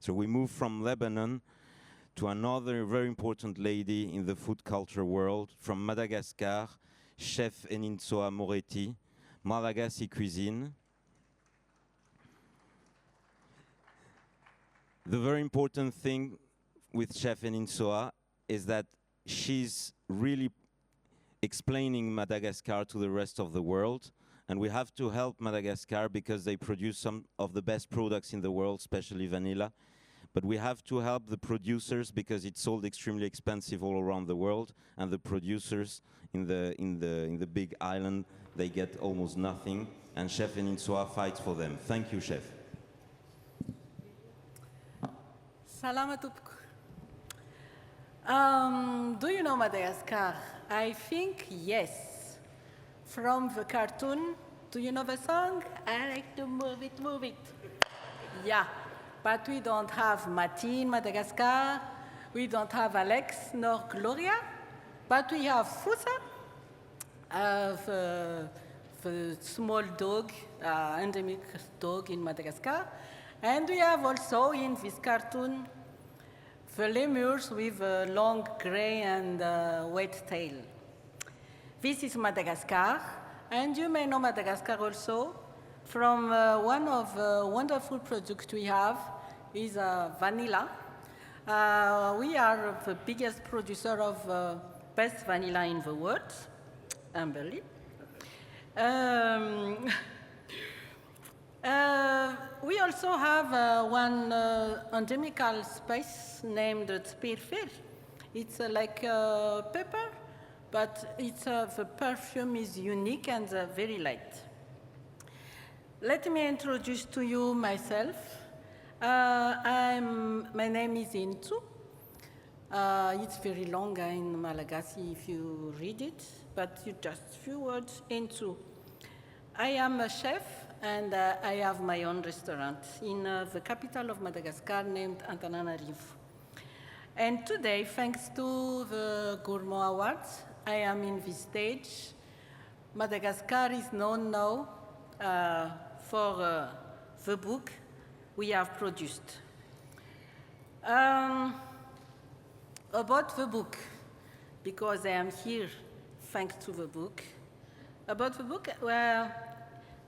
So we moved from Lebanon to another very important lady in the food culture world, from Madagascar, Chef Henintsoa Moretti, Malagasy cuisine. The very important thing with Chef Henintsoa is that she's really explaining Madagascar to the rest of the world, and we have to help Madagascar because they produce some of the best products in the world, especially vanilla. But we have to help the producers because it's sold extremely expensive all around the world, and the producers in the big island, they get almost nothing, and Chef Henintsoa fights for them. Thank you, Chef. Salamatupku. Do you know Madagascar? I think yes. From the cartoon, do you know the song? I like to move it, move it. Yeah, but we don't have Mati in Madagascar. We don't have Alex nor Gloria, but we have Fusa, the small dog, endemic dog in Madagascar. And we have also in this cartoon the lemurs with a long gray and white tail. This is Madagascar, and you may know Madagascar also from one of the wonderful products we have is vanilla. We are the biggest producer of best vanilla in the world, Amberley. We also have one endemical spice named spearfish. It's like pepper, but the perfume is unique and very light. Let me introduce to you myself. My name is Intu. It's very long in Malagasy if you read it, but just a few words. Intu. I am a chef, and I have my own restaurant in the capital of Madagascar named Antananarivo. And today, thanks to the Gourmand Awards, I am in this stage. Madagascar is known now for the book we have produced. About the book, because I am here thanks to the book. About the book, well,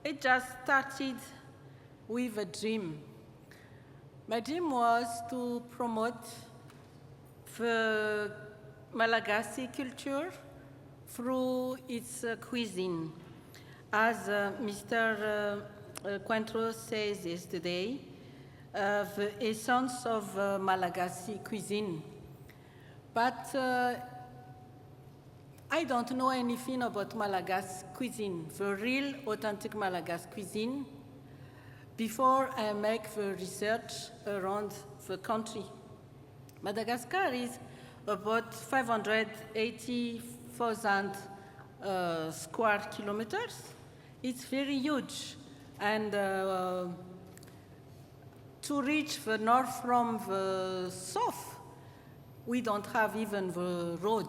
it just started with a dream. My dream was to promote the Malagasy culture through its cuisine. As Mr. Cointreau says yesterday, the essence of Malagasy cuisine. But I don't know anything about Malagasy cuisine, the real authentic Malagasy cuisine, before I make the research around the country. Madagascar is about 580,000 square kilometers. It's very huge. And to reach the north from the south, we don't have even the road.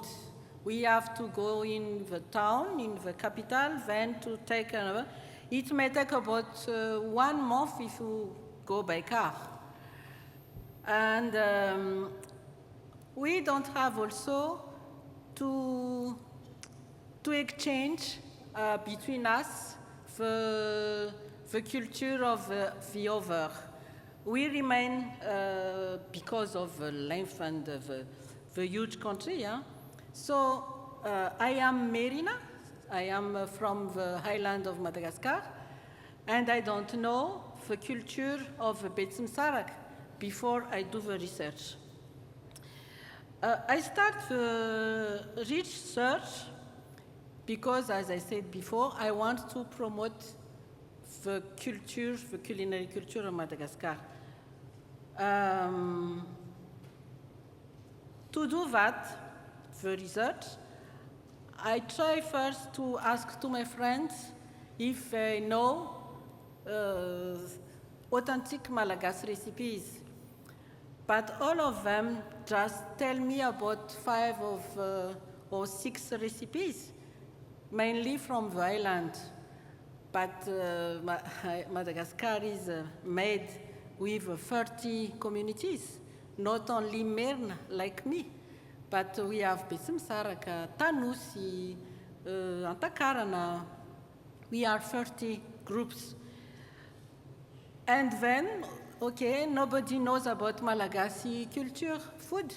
We have to go in the town, in the capital, then to take another. It may take about 1 month if you go by car. And we don't have also to exchange between us the culture of the other. We remain, because of the length and the huge country, yeah? So I am Merina. I am from the highland of Madagascar, and I don't know the culture of Betsim Sarak before I do the research. I start the research because, as I said before, I want to promote the culture, the culinary culture of Madagascar. To do that, the research, I try first to ask to my friends if they know authentic Malagasy recipes. But all of them just tell me about 5 or 6 recipes, mainly from the island. But Madagascar is made with 30 communities, not only men like me, but we have Besimsaraka, Tanusi, Antakarana. We are 30 groups. And then, okay, nobody knows about Malagasy culture, food.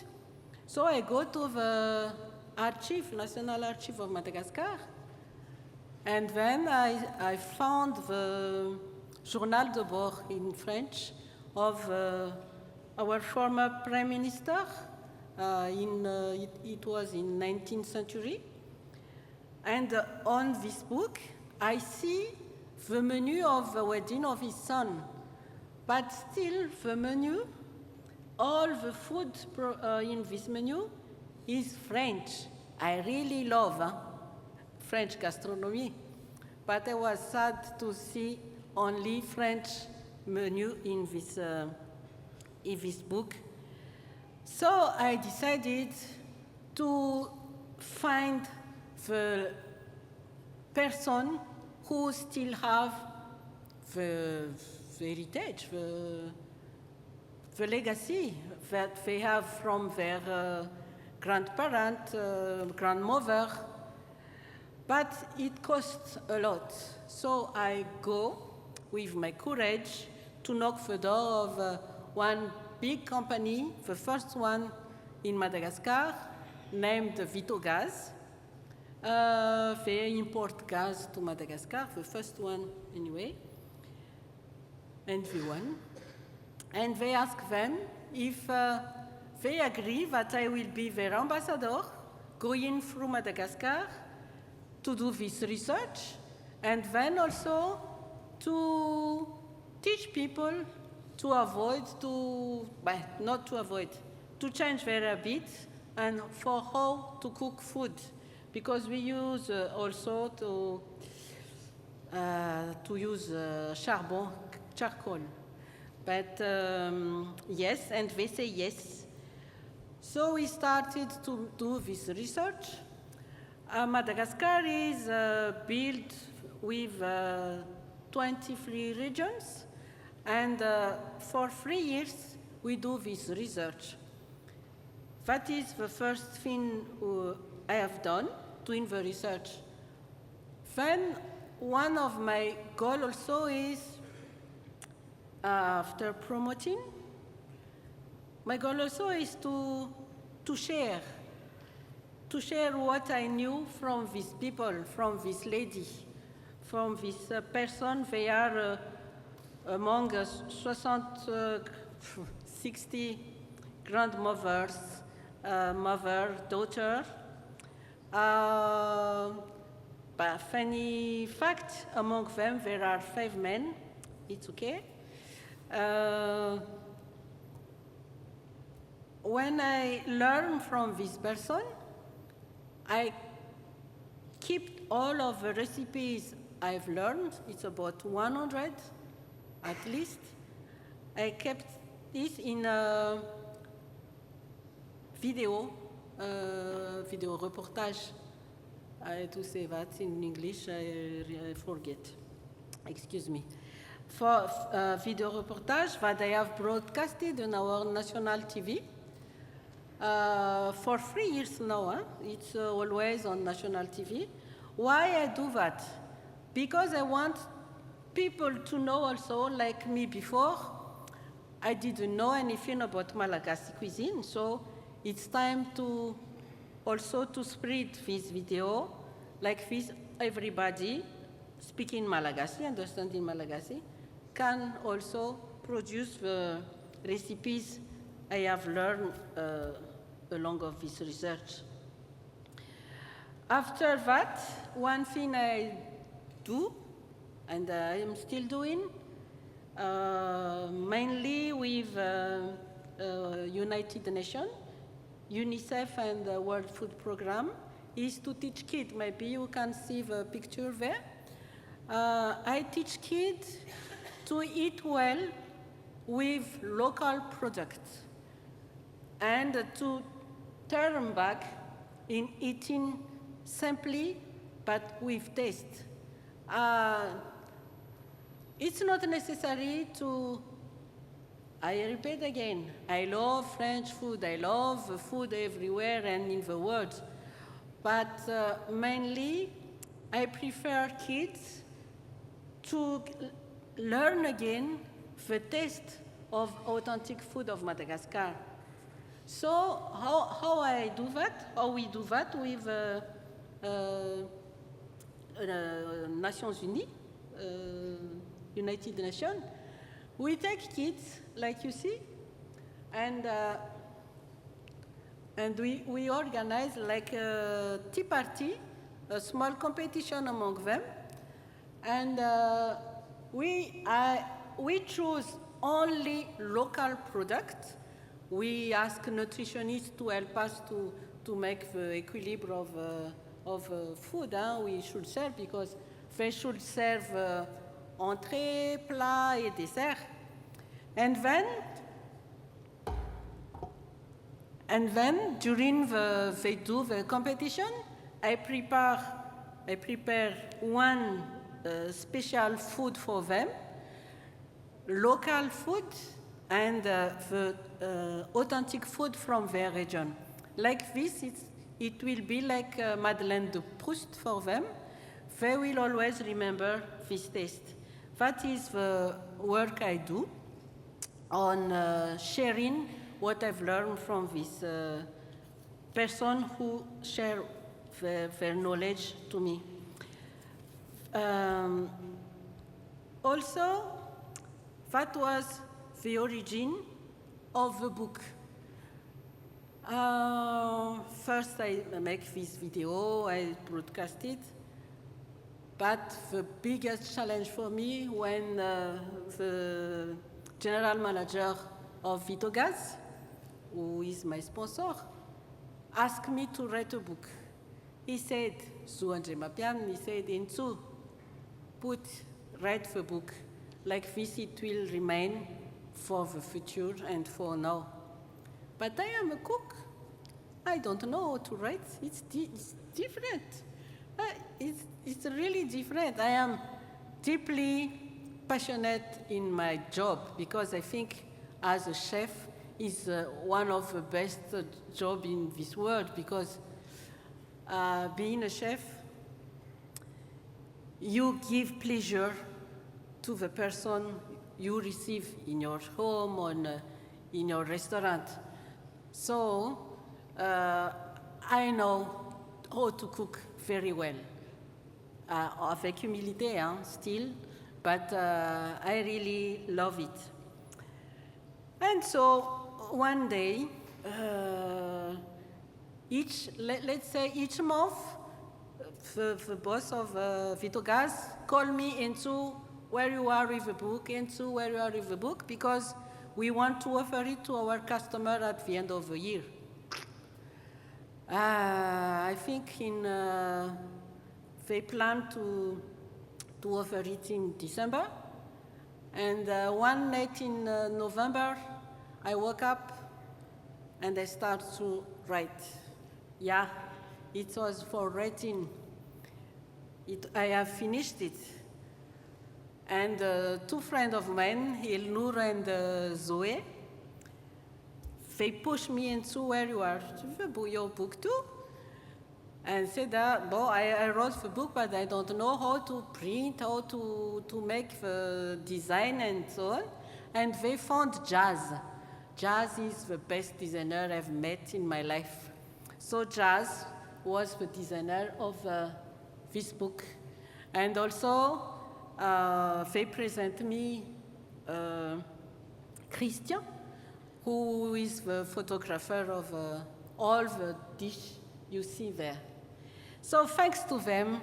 So I go to the archive, National Archive of Madagascar, and then I found the Journal de bord in French of our former Prime Minister. It was in 19th century. And on this book, I see the menu of the wedding of his son. But still, the menu, all the food in this menu is French. I really love French gastronomy. But I was sad to see only French menu in this book. So I decided to find the person who still have the heritage, the legacy that they have from their grandparent, grandmother, but it costs a lot. So I go with my courage to knock the door of one big company, the first one in Madagascar, named Vitogaz. They import gas to Madagascar, the first one anyway, and the one. And they ask them if they agree that I will be their ambassador going through Madagascar to do this research, and then also to teach people to avoid, not to avoid, to change their habits and for how to cook food. Because we use also to use charcoal. But yes, and they say yes. So we started to do this research. Madagascar is built with 23 regions, and for 3 years we do this research. That is the first thing I have done, doing the research. Then one of my goals also is, after promoting, my goal also is to share what I knew from these people, from this lady, from this person. They are among 60 grandmothers, mother, daughter. But funny fact, among them there are 5 men. It's okay. When I learn from this person, I keep all of the recipes I've learned. It's about 100 at least. I kept this in a video reportage. I had to say that in English, I forget. Excuse me. For video reportage that I have broadcasted on our national TV for 3 years now. It's always on national TV. Why I do that? Because I want people to know also, like me before, I didn't know anything about Malagasy cuisine, so it's time to also to spread this video, like this. Everybody speaking Malagasy, understanding Malagasy, can also produce the recipes I have learned along of this research. After that, one thing I do, and I am still doing, mainly with United Nations, UNICEF and the World Food Programme, is to teach kids. Maybe you can see the picture there. I teach kids to eat well with local products and to turn back in eating simply but with taste. It's not necessary to I repeat again, I love French food. I love food everywhere and in the world. But mainly, I prefer kids to learn again the taste of authentic food of Madagascar. So how I do that? How we do that with Nations Unies, United Nations? We take kids, like you see, and we organize like a tea party, a small competition among them, and we choose only local products. We ask nutritionists to help us to make the equilibrium of food we should serve, because they should serve entrée, plat, et dessert. And then during they do the competition, I prepare one special food for them, local food, and the authentic food from their region. Like this, it will be like Madeleine de Proust for them. They will always remember this taste. That is the work I do on sharing what I've learned from this person who share their knowledge to me. Also, that was the origin of the book. First, I make this video, I broadcast it, but the biggest challenge for me when the general manager of Vitogaz, who is my sponsor, asked me to write a book. He said, he said, Intsu, write the book. Like this, it will remain for the future and for now. But I am a cook. I don't know how to write. It's different. It's really different. I am deeply passionate in my job, because I think as a chef is one of the best jobs in this world, because being a chef, you give pleasure to the person you receive in your home or in your restaurant. So I know how to cook very well, avec humilité still, but I really love it. And so one day, let's say each month, the boss of Vitogaz called me into where you are with the book, into where you are with the book, because we want to offer it to our customer at the end of the year. I think they plan to offer it in December. And one night in November, I woke up and I started to write. Yeah, it was for writing. I have finished it. And two friends of mine, Ilnur and Zoe, they pushed me into where you are. Your book too? And said, I wrote the book, but I don't know how to print, how to make the design and so on. And they found Jazz. Jazz is the best designer I've met in my life. So Jazz was the designer of this book. And also, they present me Christian, who is the photographer of all the dish you see there. So thanks to them,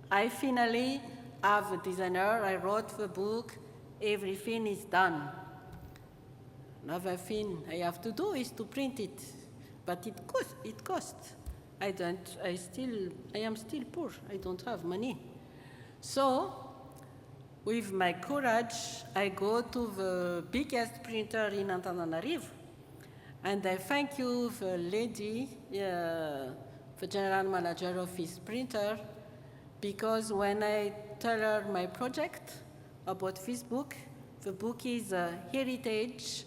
I finally have a designer. I wrote the book. Everything is done. Another thing I have to do is to print it, but it costs. I am still poor. I don't have money. So, with my courage, I go to the biggest printer in Antananarivo, and I thank you, the lady, the general manager of his printer, because when I tell her my project about this book, the book is a heritage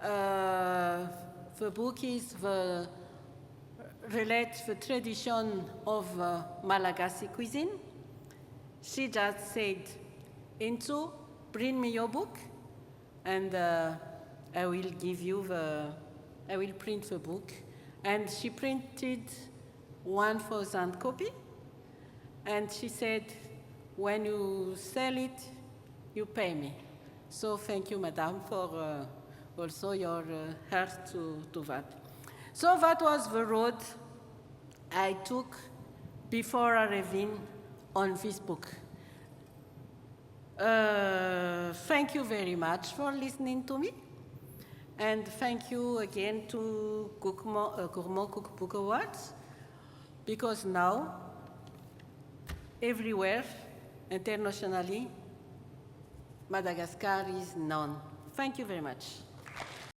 the book is relates the tradition of Malagasy cuisine. She just said, Enzo, bring me your book, and I will print the book. And she printed 1,000 copy, and she said, when you sell it, you pay me. So thank you, madam, for also your heart to that. So that was the road I took before arriving on this book. Thank you very much for listening to me. And thank you again to Gourmand Cookbook Awards, because now, everywhere, internationally, Madagascar is known. Thank you very much.